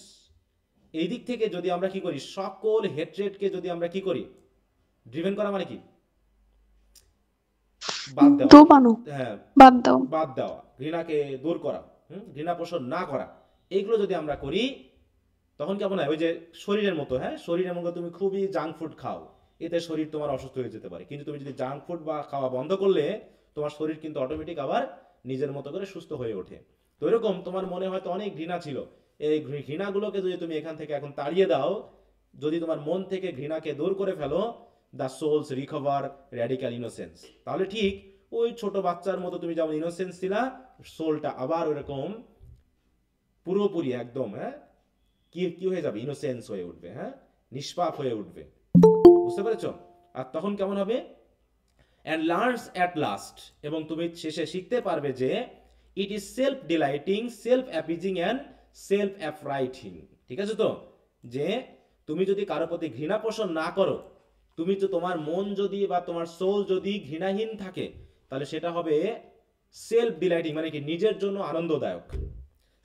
Speaker 1: এই দিক থেকে যদি আমরা কি করি, সকল হেট্রেডকে যদি আমরা কি করি, ড্রিভেন করা মানে কি, বাদ দেওয়া।
Speaker 2: দোবানো,
Speaker 1: হ্যাঁ,
Speaker 2: বাদ দাও।
Speaker 1: বাদ দেওয়া, ঘৃণাকে দূর করা, ঘৃণা পোষণ না করা, এইগুলো যদি আমরা করি, তখন কেমন হয়, ওই যে শরীরের মতো, হ্যাঁ, শরীরের মতো তুমি খুবই জাঙ্ক ফুড খাও, এতে শরীর তোমার অসুস্থ হয়ে যেতে পারে, কিন্তু তুমি যদি জাঙ্ক ফুড বা খাওয়া বন্ধ করলে, তোমার শরীর কিন্তু অটোমেটিক আবার নিজের মতো করে সুস্থ হয়ে ওঠে। তো এরকম তোমার মনে হয়তো অনেক ঘৃণা ছিল, এই ঘৃণাগুলোকে যদি তুমি এখান থেকে এখন তাড়িয়ে দাও, যদি তোমার মন থেকে ঘৃণাকে দূর করে ফেলো, the souls recover radical innocence, তাহলে ঠিক ওই ছোট বাচ্চার মতো তুমি যেমন ইনোসেন্স ছিলা, সোলটা আবার ওরকম পুরোপুরি একদম, হ্যাঁ, কি কি হয়ে যাবে, ইনোসেন্স হয়ে উঠবে, হ্যাঁ, নিষ্পাপ হয়ে উঠবে, বুঝতে পেরেছো? আর তখন কেমন হবে, অ্যান্ড লার্নস অ্যাট লাস্ট, এবং তুমি শেষে শিখতে পারবে যে it is self delighting, self appeasing and self affrighting, ঠিক আছে তো? যে তুমি যদি কারো প্রতি ঘৃণা পোষণ না করো, তুমি তো তোমার মন যদি বা তোমার সোল যদি ঘৃণাহীন থাকে, তাহলে সেটা হবে সেলফ ডিলাইটিং, মানে কি নিজের জন্য আনন্দদায়ক,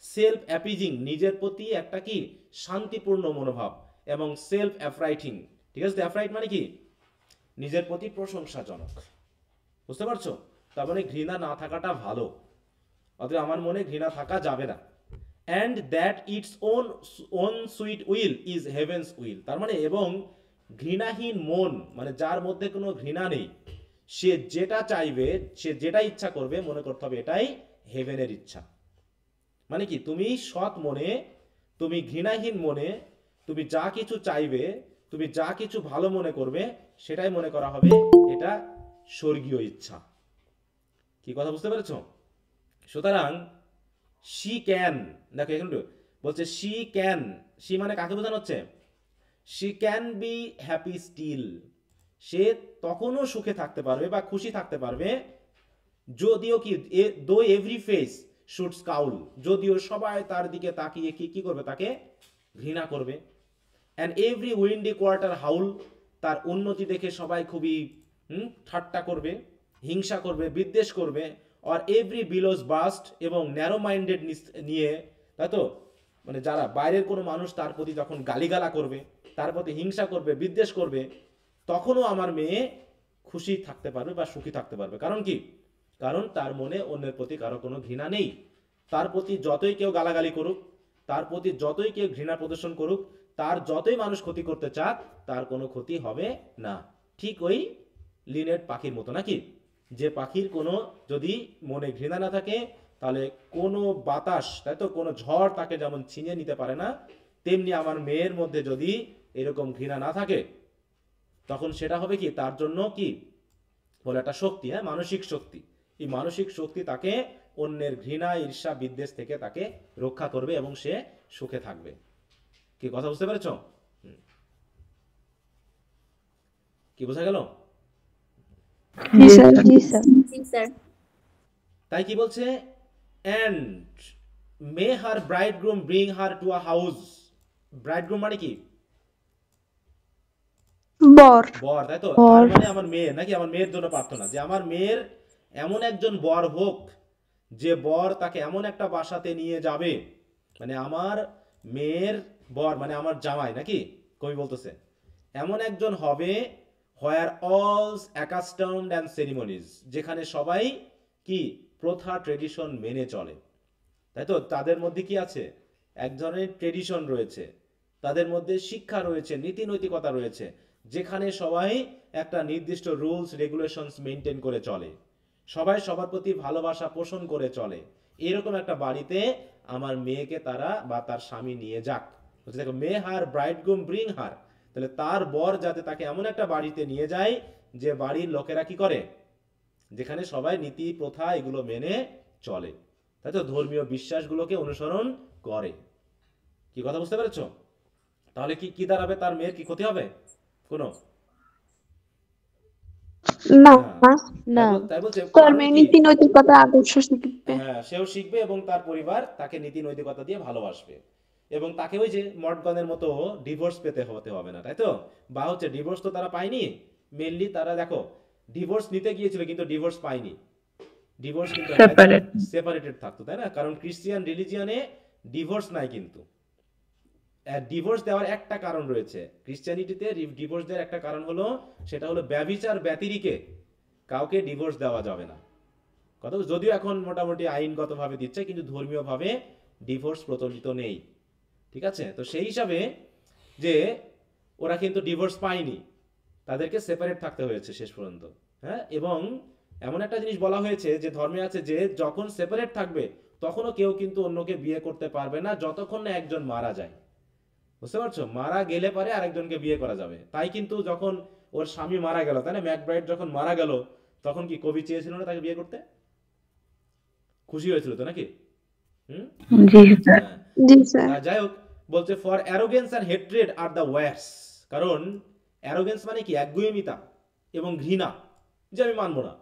Speaker 1: সেলফ অ্যাপিজিং, নিজের প্রতি একটা কি শান্তিপূর্ণ মনোভাব, এবং সেলফ অ্যাফ্রাইটিং, ঠিক আছে? অ্যাফ্রাইট মানে কি নিজের প্রতি প্রশংসাজনক, বুঝতে পারছো? তার মানে ঘৃণা না থাকাটা ভালো, অতএব আমার মনে ঘৃণা থাকা যাবে না। And that its own sweet will is heavens will, তার মানে এবং ঘৃণাহীন মন, মানে যার মধ্যে কোনো ঘৃণা নেই, সে যেটা চাইবে, সে যেটা ইচ্ছা করবে, মনে করতে হবে এটাই হেভেনের ইচ্ছা। মানে কি, তুমি সৎ মনে, তুমি ঘৃণাহীন মনে, তুমি যা কিছু চাইবে, তুমি যা কিছু ভালো মনে করবে, সেটাই মনে করা হবে এটা স্বর্গীয় ইচ্ছা। কি কথা বুঝতে পেরেছো? সুতরাং শি ক্যান, দেখো এখানে বলছে শি ক্যান, শি মানে কাকে বোঝানো হচ্ছে? She can be happy still, সে তখনও সুখে থাকতে পারবে বা খুশি থাকতে পারবে, যদিও কি দো এভরি ফেস শুড স্কাউল, যদিও সবাই তার দিকে তাকিয়ে কি করবে, তাকে ঘৃণা করবে। অ্যান্ড এভরি উইন্ডি কোয়ার্টার হাউল, তার উন্নতি দেখে সবাই খুবই ঠাট্টা করবে, হিংসা করবে, বিদ্বেষ করবে। আর এভরি বিলোজ বাস্ট, এবং ন্যারো মাইন্ডেড নিয়ে, তাই তো, মানে যারা বাইরের কোনো মানুষ তার প্রতি যখন গালিগালা করবে, তার প্রতি হিংসা করবে, বিদ্বেষ করবে, তখনও আমার মেয়ে খুশি থাকতে পারবে বা সুখী থাকতে পারবে। কারণ কি? কারণ তার মনে অন্যের প্রতি কারো কোনো ঘৃণা নেই। তার প্রতি যতই কেউ গালাগালি করুক, তার প্রতি যতই কেউ ঘৃণা প্রদর্শন করুক, তার যতই মানুষ ক্ষতি করতে চাক, তার কোনো ক্ষতি হবে না। ঠিক ওই লিনেট পাখির মতো, নাকি? যে পাখির কোনো যদি মনে ঘৃণা না থাকে, তাহলে কোনো বাতাস, তাই তো, কোনো ঝড় তাকে যেমন ছিনিয়ে নিতে পারে না, তেমনি আমার মেয়ের মধ্যে যদি এরকম ঘৃণা না থাকে, তখন সেটা হবে কি তার জন্য, কি বলে, একটা শক্তি, হ্যাঁ, মানসিক শক্তি। এই মানসিক শক্তি তাকে অন্যের ঘৃণা, ঈর্ষা, বিদ্বেষ থেকে তাকে রক্ষা করবে এবং সে সুখে থাকবে। কি কথা বুঝতে পেরেছ? কি বোঝা গেল?
Speaker 2: জি স্যার।
Speaker 4: জি স্যার।
Speaker 5: জি স্যার।
Speaker 1: তাই কি বলছে? And may her bridegroom bring her to a house. Bridegroom মানে কি?
Speaker 2: বর।
Speaker 1: বর, তাই তো।
Speaker 4: বর।
Speaker 1: তার মানে আমার মেয়ের, নাকি? আমার মেয়ের জন্য প্রার্থনা যে আমার মেয়ের এমন একজন বর হোক, যে বর তাকে এমন একটা বাসাতে নিয়ে যাবে, মানে আমার মেয়ের বর মানে আমার জামাই, নাকি কবি বলতেছে, এমন একজন হবে, হোয়ার অলস অ্যাকাস্টমড অ্যান্ড সেরিমনিজ, যেখানে সবাই কি প্রথা, ট্রেডিশন মেনে চলে, তাই তো। তাদের মধ্যে কি আছে? এক ধরনের ট্রেডিশন রয়েছে, তাদের মধ্যে শিক্ষা রয়েছে, নীতি নৈতিকতা রয়েছে, যেখানে সবাই একটা নির্দিষ্ট রুলস রেগুলেশনস মেনটেন করে চলে, সবাই সবার প্রতি ভালোবাসা পোষণ করে চলে। এরকম একটা বাড়িতে আমার মেয়েকে তারা বা তার স্বামী নিয়ে যাক। বলছে দেখো, মে হার ব্রাইডগ্রুম ব্রিং হার, তাহলে তার বর যাতে তাকে এমন একটা বাড়িতে নিয়ে যায়, যে বাড়ির লোকেরা কি করে, যেখানে সবাই নীতি প্রথা এগুলো মেনে চলে, তাই তো, ধর্মীয় বিশ্বাসগুলোকে অনুসরণ করে। কি কথা বুঝতে পেরেছো? তাহলে কি কি দাঁড়াবে? তার মেয়ের কি ক্ষতি হবে? কোনো
Speaker 2: না,
Speaker 4: না।
Speaker 1: তাই বলছে
Speaker 2: তার
Speaker 1: কারণ
Speaker 2: মেয়ে
Speaker 1: কি?
Speaker 2: নীতি নৈতিকতা আদর্শ শিখবে।
Speaker 1: হ্যাঁ, সেও শিখবে এবং তার পরিবার তাকে নীতি নৈতিকতা দিয়ে ভালোবাসবে, এবং তাকে ওই যে মর্টগনের মতো ডিভোর্স পেতে হতে হবে না, তাই তো। বা হচ্ছে ডিভোর্স তো তারা পায়নি, মেনলি তারা দেখো ডিভোর্স নিতে গিয়েছিল কিন্তু ডিভোর্স পায়নি, ডিভোর্স কিন্তু
Speaker 3: Separate.
Speaker 1: সেপারেটেড থাকতো, তাই না? কারণ ক্রিশ্চিয়ান রিলিজিয়নে ডিভোর্স নাই, কিন্তু ডিভোর্স দেওয়ার একটা কারণ রয়েছে। ক্রিশ্চিয়ানিটিতে ডিভোর্স দেওয়ার একটা কারণ হলো, সেটা হলো ব্যভিচার ব্যতিরিকে কাউকে ডিভোর্স দেওয়া যাবে না। কথা, যদিও এখন মোটামুটি আইনগতভাবে দিচ্ছে, কিন্তু ধর্মীয়ভাবে ডিভোর্স প্রচলিত নেই, ঠিক আছে? তো সেই হিসাবে যে ওরা কিন্তু ডিভোর্স পায়নি, তাদেরকে সেপারেট থাকতে হয়েছে শেষ পর্যন্ত, হ্যাঁ। এবং এমন একটা জিনিস বলা হয়েছে যে ধর্মে আছে, যে যখন সেপারেট থাকবে তখনও কেউ কিন্তু অন্যকে বিয়ে করতে পারবে না, যতক্ষণ না একজন মারা যায়। বুঝতে পারছো? মারা গেলে পারে আরেকজনকে বিয়ে করা যাবে। তাই কিন্তু যখন ওর স্বামী মারা গেল, তাই না, ম্যাকব্রাইড যখন মারা গেল, তখন কি কবি চেয়েছিল না তাকে বিয়ে করতে? খুশি হয়েছিল তো, নাকি? হুম।
Speaker 3: জি স্যার।
Speaker 1: হ্যাঁ।
Speaker 2: জি স্যার।
Speaker 1: যাই হোক, বলছে for arrogance and hatred are the wares, কারণ অ্যারোগেন্স মানে কি? একগুঁয়েমিতা এবং ঘৃণা, যে আমি মানবো না,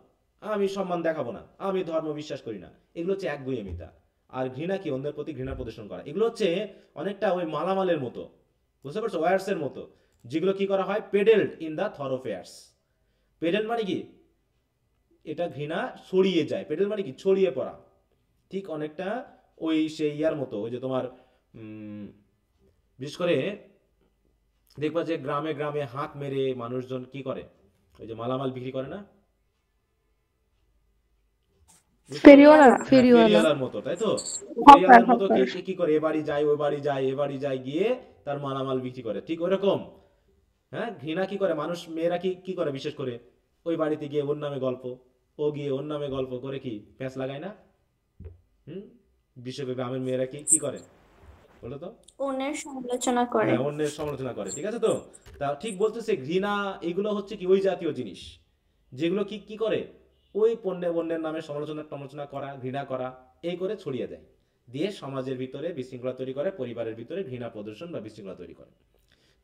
Speaker 1: আমি সম্মান দেখাবো না, আমি ধর্ম বিশ্বাস করি না, এগুলো হচ্ছে একগুঁয়েমিতা। আর ঘৃণা কি? অন্যের প্রতি ঘৃণা প্রদর্শন করা। এগুলো হচ্ছে অনেকটা ওই মালামালের মতো, বুঝতে পারছো, ওয়ার্সের মতো, যেগুলো কি করা হয়, পেডেলড ইন দ্য থরোফেয়ার্স। পেডেল মানে কি? এটা ঘৃণা ছড়িয়ে যায়, পেডেল মানে কি? ছড়িয়ে পড়া। ঠিক অনেকটা ওই সেই ইয়ার মতো, ওই যে তোমার বিশেষ করে দেখবা যে গ্রামে গ্রামে হাঁক মেরে মানুষজন কি করে, ওই যে মালামাল বিক্রি করে না,
Speaker 2: ফেরিওয়ালা।
Speaker 1: হ্যাঁ, ফেরিওয়ালার মতো, তাই তো। ফেরিওয়ালার মতো কি করে, এ বাড়ি যায়, ওই বাড়ি যায়, এ বাড়ি যায়, গিয়ে তার মালামাল বিক্রি করে। ঠিক ওইরকম, হ্যাঁ, ঘৃণা কি করে মানুষ, মেয়েরা কি কি করে, বিশেষ করে ওই বাড়িতে গিয়ে ওর নামে গল্প, ও গিয়ে ওর নামে গল্প করে কি প্যাঁচ লাগায় না? বিশেষ করে গ্রামের মেয়েরা কি কি করে বলো তো?
Speaker 5: অন্যের সমালোচনা করে।
Speaker 1: হ্যাঁ, অন্যের সমালোচনা করে, ঠিক আছে তো। তা ঠিক বলতেছে, ঘৃণা এগুলো হচ্ছে কি ওই জাতীয় জিনিস, যেগুলো কি কি করে, ওই অন্যের নামে সমালোচনা টমালোচনা করা, ঘৃণা করা, এই করে ছড়িয়ে দেয়। দিয়ে সমাজের ভিতরে বিশৃঙ্খলা তৈরি করে, পরিবারের ভিতরে ঘৃণা প্রদর্শন বা বিশৃঙ্খলা তৈরি করে।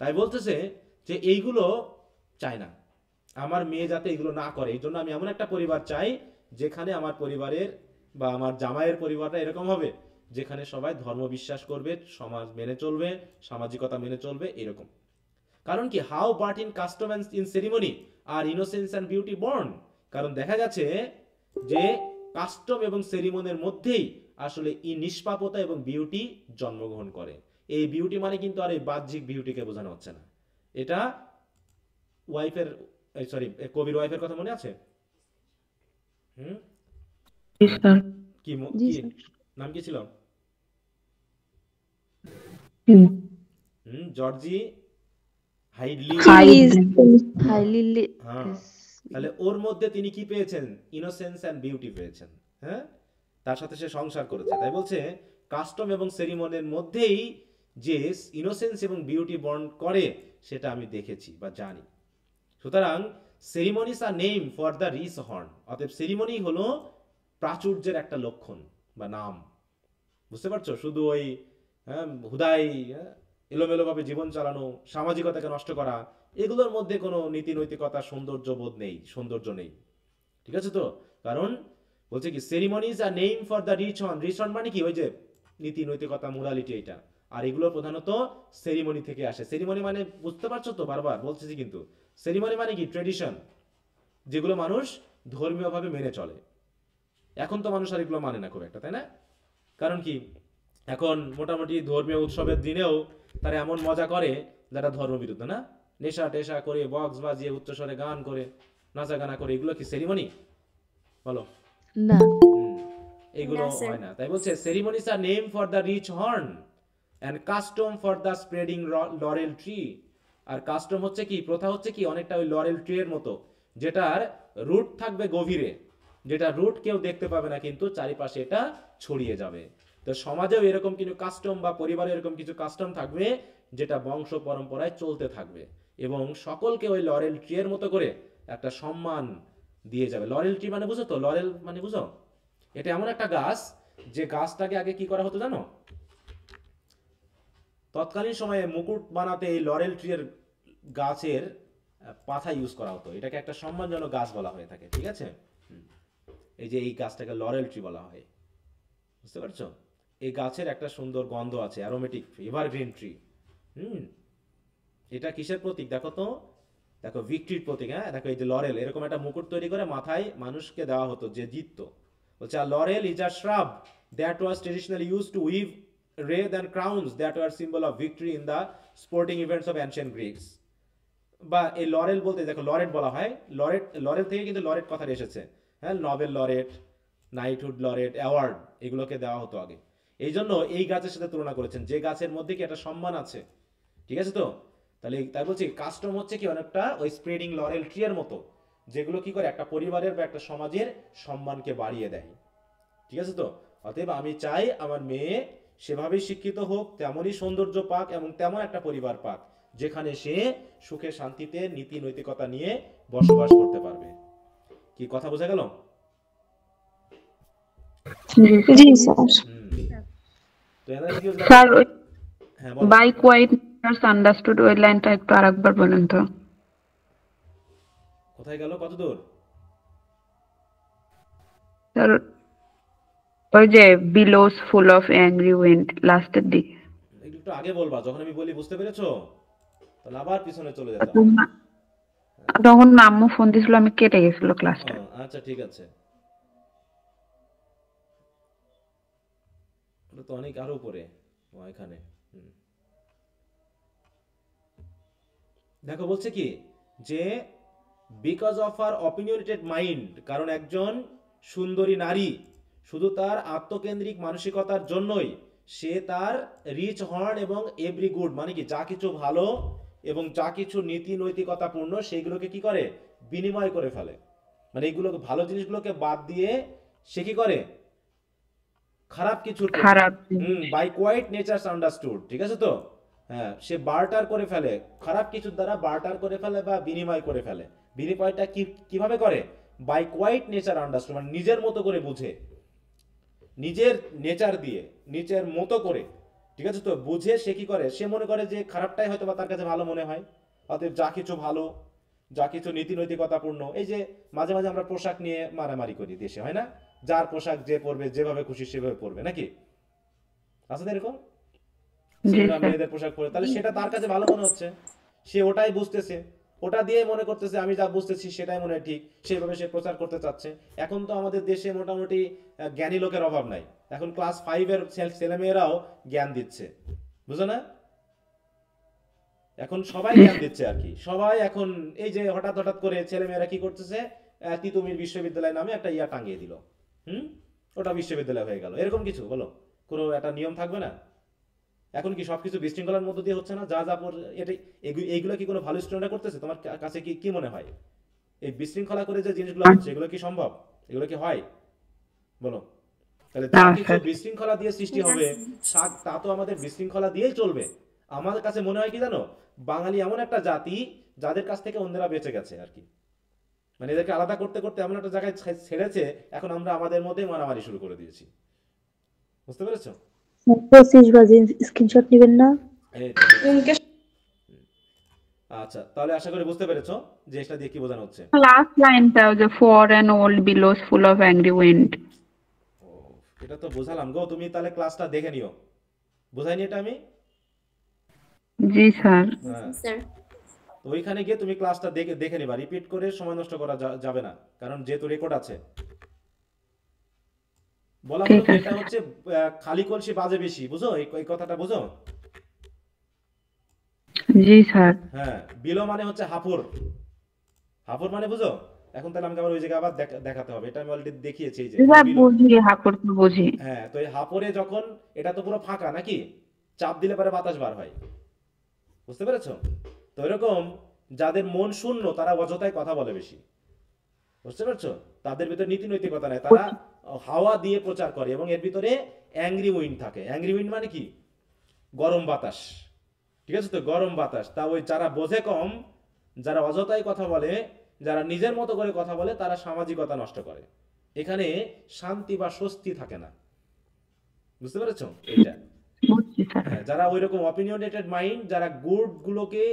Speaker 1: তাই বলতেছে যে এইগুলো চাই না, আমার মেয়ে যাতে এগুলো না করে, এই জন্য আমি এমন একটা পরিবার চাই যেখানে আমার পরিবারের বা আমার জামাইয়ের পরিবারটা এরকম হবে যেখানে সবাই ধর্ম বিশ্বাস করবে, সমাজ মেনে চলবে, সামাজিকতা মেনে চলবে, এরকম। কারণ কি, how but in custom and in ceremony are innocence and beauty born. কারণ দেখা গেছে যে কাস্টম এবং সেরিমনির মধ্যেই আসলে এই নিষ্পাপতা এবং বিউটি জন্মগ্রহণ করে। এই বিউটি মানে কিন্তু আর এই বাহ্যিক বিউটিকে বোঝানো হচ্ছে না। এটা ওয়াইফের, সরি, কবির ওয়াইফের কথা মনে আছে? হুম,
Speaker 3: জি স্যার।
Speaker 1: কি
Speaker 4: জি
Speaker 1: কি
Speaker 4: স্যার।
Speaker 1: নাম কি ছিল?
Speaker 3: হুম।
Speaker 1: জর্জি হাইডলি।
Speaker 3: Hyde.
Speaker 4: হাইলি
Speaker 1: হ্যাঁ, তাহলে ওর মধ্যে তিনি কি পেয়েছেন? ইনোসেন্স অ্যান্ড বিউটি পেয়েছেন। হ্যাঁ, তার সাথে সে সংসার করেছে। তাই বলছে কাস্টম এবং সেরিমনির মধ্যেই যে ইনোসেন্স এবং বিউটি বর্ন করে সেটা আমি দেখেছি বা জানি। সুতরাং ceremonies are name for the rich horn, অতএব সেরিমনি হলো প্রাচুর্যের একটা লক্ষণ বা নাম। বুঝতে পারছো? শুধু ওই হুদাই এলোমেলোভাবে জীবন চালানো, সামাজিকতাকে নষ্ট করা, এগুলোর মধ্যে কোনো নীতি নৈতিকতা, সৌন্দর্য বোধ নেই, সৌন্দর্য নেই। ঠিক আছে তো? কারণ বলছে কি, ceremonies are name for the rich horn. Rich horn মানে কি, ওই যে নীতি নৈতিকতা, মোরালিটি, এটা। আর এগুলো প্রধানত সেরিমনি থেকে আসে। সেরিমনি মানে বুঝতে পারছো তো? বারবার বলতেছি কিন্তু, সেরিমনি মানে কি, ট্রেডিশন, যেগুলো মানুষ ধর্মীয়ভাবে মেনে চলে। এখন তো মানুষ আর এগুলো মানে না খুব একটা, তাই না? কারণ কি, এখন মোটামুটি ধর্মীয় উৎসবের দিনেও তারা এমন মজা করে যারা ধর্মবিরুদ্ধ, না? নেশা টেশা করে, বক্স বাজিয়ে, উচ্চস্বরে গান করে, নাচা গানা করে, এগুলো কি সেরিমনি? বলো।
Speaker 4: না।
Speaker 1: এগুলো
Speaker 5: না, স্যার।
Speaker 1: হয় না। তাই বলছে ceremonies are name for the rich horn and custom for the spreading laurel tree. আর কাস্টম হচ্ছে কি, প্রথা হচ্ছে কি, অনেকটা ওই লরেল ট্রি এর মতো, যেটার রুট থাকবে গভীরে, যেটা রুট কেউ দেখতে পাবে না কিন্তু চারিপাশে এটা ছড়িয়ে যাবে। তো সমাজেও এরকম কিছু কাস্টম বা পরিবারে এরকম কিছু কাস্টম থাকবে যেটা বংশ পরম্পরায় চলতে থাকবে এবং সকলকে ওই লরেল ট্রি এর মতো করে একটা সম্মান দিয়ে যাবে। লরেল ট্রি মানে বুঝো তো? লরেল মানে বুঝো? এটা এমন একটা গাছ যে গাছটাকে আগে কি করা হতো জানো? তৎকালীন সময়ে মুকুট বানাতে এই লরেল ট্রি এর গাছের পাতা ইউজ করা হতো। এটাকে একটা সম্মানজনক গাছ বলা হয়ে থাকে। ঠিক আছে? এই যে এই গাছটাকে লরেল ট্রি বলা হয়। বুঝতে পারছো? এই গাছের একটা সুন্দর গন্ধ আছে, অ্যারোমেটিক, এভারগ্রিন ট্রি। এটা কিসের প্রতীক দেখো তো? দেখো, ভিক্টরির প্রতীক। হ্যাঁ, দেখো এই যে লরেল, এরকম একটা মুকুট তৈরি করে মাথায় মানুষকে দেওয়া হতো যে জিততো। বলছে আর laurel is a shrub that was traditionally use to weave wreath and crowns that were symbol of victory in the sporting events of ancient Greeks। বা এই লরেল বলতে দেখো লরেট বলা হয়, লরেট, লরেল থেকে কিন্তু লরেট কথাটা এসেছে। হ্যাঁ, Nobel laureate, knighthood laureate, award, এগুলোকে দেওয়া হতো আগে। এই জন্য এই গাছের সাথে তুলনা করেছেন, যে গাছের মধ্যে কি একটা সম্মান আছে। ঠিক আছে তো? তাহলে তাই বলছি কাস্টম হচ্ছে কি, অনেকটা ওই স্প্রেডিং লরেল ট্রি এর মতো, যেগুলো কি করে একটা পরিবারের বা একটা সমাজের সম্মানকে বাড়িয়ে দেয়। ঠিক আছে তো? অতএব আমি চাই আমার মেয়ে সেভাবেই শিক্ষিত হোক, তেমনই সৌন্দর্য পাক এবং তেমন একটা পরিবার পাক যেখানে সে সুখে শান্তিতে নীতি নৈতিকতা নিয়ে বসবাস করতে পারবে। কি কথা বোঝা গেল?
Speaker 2: জি স্যার।
Speaker 1: তো এনারা কি বলছে?
Speaker 3: স্যার,
Speaker 1: হ্যাঁ বলো।
Speaker 3: বাই কোয়াইট আন্ডারস্টুড, ওই লাইনটা একটু আরেকবার বলেন তো।
Speaker 1: কোথায় গেল? কত দূর?
Speaker 3: স্যার, ওই যে বিলোস ফুল অফ অ্যাংরি উইন্ড, লাস্টের দিকে।
Speaker 1: একটু আগে বলবা, যখন আমি বলি, বুঝতে পেরেছো? তাহলে আবার পিছনে চলে যেতে হবে।
Speaker 3: তখন আম্মু ফোন দিছিল, আমি কেটে গেছিল ক্লাসটা।
Speaker 1: আচ্ছা ঠিক আছে। ওটা তো অনেক আরো উপরে, এখানে। দেখো বলছে কি, যে বিকজ অফ আর অপিনিয়নেটেড মাইন্ড, কারণ একজন সুন্দরী নারী শুধু তার আত্মকেন্দ্রিক মানসিকতার জন্যই সে তার রিচ হর্ন এবং এভরি গুড, মানে কি যা কিছু ভালো এবং যা কিছু নীতি নৈতিকতাপূর্ণ সেগুলোকে কি করে, বিনিময় করে ফেলে। মানে এইগুলোকে, ভালো জিনিসগুলোকে বাদ দিয়ে সে কি করে, খারাপ কিছুর
Speaker 3: খারাপ।
Speaker 1: By quiet nature understood. ঠিক আছে তো? হ্যাঁ, সে বার্টার করে ফেলে, খারাপ কিছুর দ্বারা বার্টার করে ফেলে বা বিনিময় করে ফেলে। বিনিময়টা কিভাবে করে? বাই কোয়াইট নেচার আন্ডারস্টুড, মানে নিজের মতো করে বুঝে। নিজের নেচার দিয়ে, নিজের মতো করে, ঠিক আছে তো, বুঝে সে কি করে, সে মনে করে যে খারাপটাই হয়তো বা তার কাছে ভালো মনে হয়। অতএব যা কিছু ভালো, যা কিছু নীতি নৈতিকতাপূর্ণ, এই যে মাঝে মাঝে আমরা পোশাক নিয়ে মারামারি করি দেশে, হয় না? যার পোশাক যে পরবে, যেভাবে খুশি সেভাবে পরবে, নাকি? আছে না এরকম?
Speaker 3: জি
Speaker 1: ছেলেরা
Speaker 3: স্যার।
Speaker 1: মেয়েদের পোশাক পরে, তাহলে সেটা তার কাছে ভালো মনে হচ্ছে, সে ওটাই বুঝতেছে, ওটা দিয়ে মনে করতেছে আমি যা বুঝতেছি সেটাই মনে হয় ঠিক, সেভাবে সে প্রচার করতে চাচ্ছে। এখন তো আমাদের দেশে মোটামুটি জ্ঞানী লোকের অভাব নাই। এখন ক্লাস 5-এর ছেলেমেয়েরাও জ্ঞান দিচ্ছে, বুঝো না? এখন সবাই
Speaker 3: জি
Speaker 1: জ্ঞান
Speaker 3: স্যার।
Speaker 1: দিচ্ছে আর কি, সবাই এখন এই যে হঠাৎ হঠাৎ করে ছেলেমেয়েরা কি করতেছে, তিতুমির বিশ্ববিদ্যালয় নামে একটা ইয়া টাঙিয়ে দিল, হুম, ওটা বিশ্ববিদ্যালয় হয়ে গেল, এরকম কিছু বলো, কোনো একটা নিয়ম থাকবে না? এখন কি সবকিছু বিশৃঙ্খলার মধ্য দিয়ে হচ্ছে না? যা যা এটা, এইগুলো কি কোনো ভালো স্টুডেন্টরা করতেছে? তোমার কাছে কি কি মনে হয়? এই বিশৃঙ্খলা করে যে জিনিসগুলো হচ্ছে, এগুলো কি সম্ভব? এগুলো কি হয়? বলো। তাহলে
Speaker 3: না
Speaker 1: যা কিছু
Speaker 3: স্যার।
Speaker 1: বিশৃঙ্খলা দিয়ে সৃষ্টি হবে, তা তো আমাদের বিশৃঙ্খলা দিয়েই চলবে। আমার কাছে মনে হয় কি জানো, বাঙালি এমন একটা জাতি যাদের কাছ থেকে অন্যরা বেঁচে গেছে আর কি, মানে এদেরকে আলাদা করতে করতে এমন একটা জায়গায় ছেড়েছে, এখন আমরা আমাদের মধ্যে মারামারি শুরু করে দিয়েছি। বুঝতে পেরেছো?
Speaker 2: পঁচিশ বাজে স্ক্রিনশট নেবেন না?
Speaker 1: এই তো দিচ্ছি।
Speaker 6: রুমকে
Speaker 1: আচ্ছা, তাহলে আশা করি বুঝতে পেরেছো যে এটা দিয়ে কি বোঝানো হচ্ছে।
Speaker 3: লাস্ট লাইনটা ওই যে for an old billows full of angry wind.
Speaker 1: ও, এটা তো বোঝালাম গো, তুমি তাহলে ক্লাসটা দেখে নিও। বোঝাইনি এটা আমি?
Speaker 3: জি স্যার।
Speaker 1: হ্যাঁ,
Speaker 5: স্যার।
Speaker 1: তো ওইখানে গিয়ে তুমি ক্লাসটা দেখে দেখে নিবা, রিপিট করে সময় নষ্ট করা যাবে না, কারণ যেহেতু রেকর্ড আছে। বলা হলো
Speaker 3: ঠিক
Speaker 1: কি, এটা
Speaker 3: আছে।
Speaker 1: হচ্ছে খালি কলসি বাজে বেশি, বুঝো এই এই কথাটা বুঝো?
Speaker 3: জি স্যার।
Speaker 1: হ্যাঁ, বিলো মানে হচ্ছে হাফর, হাফর মানে বুঝো? এখন তাহলে আমাকে আবার ওই জায়গায় আবার দেখাতে হবে, এটা আমি অলরেডি দেখিয়েছি, এই যে
Speaker 3: স্যার
Speaker 1: বিলো।
Speaker 3: বুঝি, হাপুর তো বুঝি।
Speaker 1: হ্যাঁ, তো এই হাফরে যখন, এটা তো পুরো ফাঁকা নাকি, চাপ দিলে পরে বাতাস বার হয়, বুঝতে পেরেছো? তো এরকম যাদের মন শূন্য তারা অযথায় কথা বলে বেশি, বুঝতে পারছো? তাদের ভিতরে নীতি নৈতিকতা নেই, তারা হাওয়া দিয়ে প্রচার করে, এবং এর ভিতরে অ্যাংরি উইন্ড থাকে। অ্যাংরি উইন্ড মানে কি? গরম বাতাস, ঠিক আছে তো, গরম বাতাস। তা ওই যারা বোঝে কম, যারা অযথাই কথা বলে, যারা নিজের মতো করে কথা বলে, তারা সামাজিকতা নষ্ট করে। এখানে শান্তি বা স্বস্তি থাকে না, বুঝতে পেরেছো এইটা?
Speaker 3: বুঝছি স্যার।
Speaker 1: হ্যাঁ, যারা ওই রকম অপিনিয়নেটেড মাইন্ড, যারা গুড গুলোকে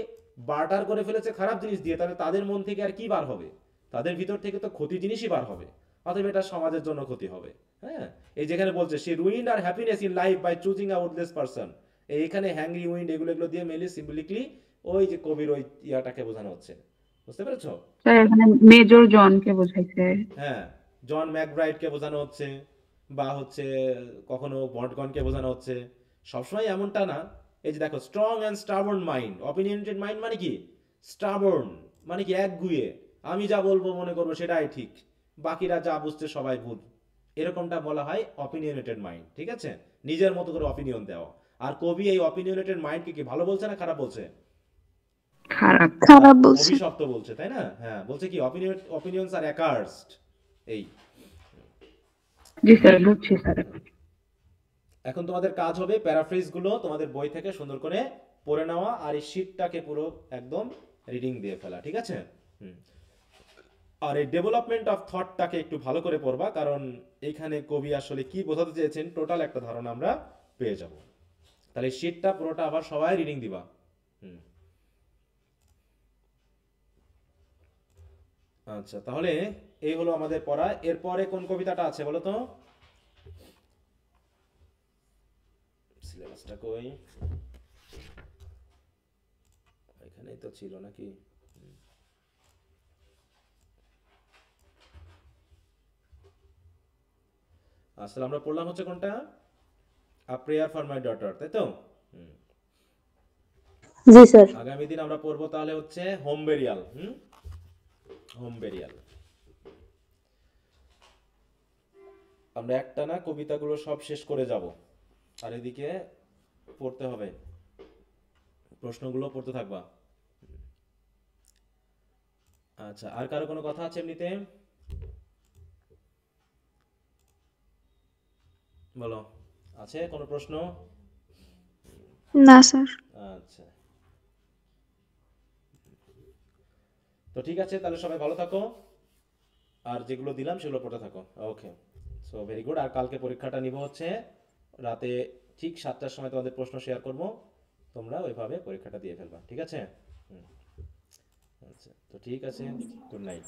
Speaker 1: বার্টার করে ফেলেছে খারাপ জিনিস দিয়ে, তাহলে তাদের মন থেকে আর কি বার হবে? তাদের ভিতর থেকে তো ক্ষতি জিনিসই বার হবে, অতএব এটা সমাজের জন্য ক্ষতি হবে। হ্যাঁ, এই যেখানে বলছে সে ruined her happiness in life by choosing a worthless person, এইখানে হ্যাংরি উইন্ড এগুলো এগুলো দিয়ে মেনলি সিম্বলিকলি ওই যে কবির ওই ইয়াটাকে বোঝানো হচ্ছে, বুঝতে পেরেছো?
Speaker 3: স্যার এখানে মেজর জনকে বোঝাইছে।
Speaker 1: হ্যাঁ, জন ম্যাকব্রাইডকে বোঝানো হচ্ছে, বা হচ্ছে কখনো বন্টগনকে বোঝানো হচ্ছে। সবসময় এমনটা না। এই যে দেখো, strong and stubborn mind, opinionated mind মানে কি? স্টাবর্ন মানে কি? একগুঁয়ে, আমি যা বলবো মনে করবো সেটাই ঠিক, বাকিরা যা বুঝছে সবাই ভুল, এরকমটা বলা হয় অপিনিয়নেটেড মাইন্ড, ঠিক আছে? নিজের মতো করে অপিনিয়ন দেওয়া। আর কবি এই অপিনিয়নেটেড মাইন্ডকে কি ভালো বলছে না খারাপ বলছে?
Speaker 3: খারাপ।
Speaker 2: খারাপ বলছে।
Speaker 1: অভিশপ্ত বলছে, তাই না? হ্যাঁ, বলছে কি অপিনিয়নস আর অ্যাকার্সড, এই।
Speaker 3: জি স্যার, বুঝছি স্যার।
Speaker 1: এখন তোমাদের কাজ হবে প্যারাফ্রেজ গুলো তোমাদের বই থেকে সুন্দর করে পড়ে নেওয়া, আর এই শীটটাকে পুরো একদম রিডিং দিয়ে ফেলা, ঠিক আছে? হুম। আর এই ডেভেলপমেন্ট অফ থটটাকে একটু ভালো করে পড়বা, কারণ এইখানে কবি আসলে কি বোঝাতে চেয়েছেন টোটাল একটা ধারণা আমরা পেয়ে যাব। তাহলে শীটটা পুরোটা আবার সবাই রিডিং দিবা। হুম। আচ্ছা, তাহলে এই হলো আমাদের পড়া। এরপরে কোন কবিতাটা আছে বলো তো? সিলেবাসটা কই? এখানেই তো ছিল নাকি? আসলে আমরা পড়লাম হচ্ছে কোনটা? আ প্রেয়ার ফর মাই ডটার, তাই তো? হুম।
Speaker 2: জি স্যার।
Speaker 1: আগামী দিন আমরা পড়বো তাহলে হচ্ছে হোম বেরিয়াল। হুম, হোম বেরিয়াল। আমরা একটা না কবিতাগুলো সব শেষ করে যাব, আর এদিকে পড়তে হবে, প্রশ্নগুলো পড়তে থাকবা। আচ্ছা, আর কারো কোনো কথা আছে এমনিতে? বলো, আছে কোনো প্রশ্ন?
Speaker 2: না স্যার।
Speaker 1: আচ্ছা, তো ঠিক আছে, তাহলে সবাই ভালো থাকো, আর যেগুলো দিলাম সেগুলো পড়তে থাকো। ওকে। So very good. আর কালকে পরীক্ষাটা নিব হচ্ছে রাতে ঠিক 7টার সময় তোমাদের প্রশ্ন শেয়ার করব, তোমরা ওইভাবে পরীক্ষাটা দিয়ে ফেলবা, ঠিক আছে? হুম, আচ্ছা, তো ঠিক আছে, গুড নাইট।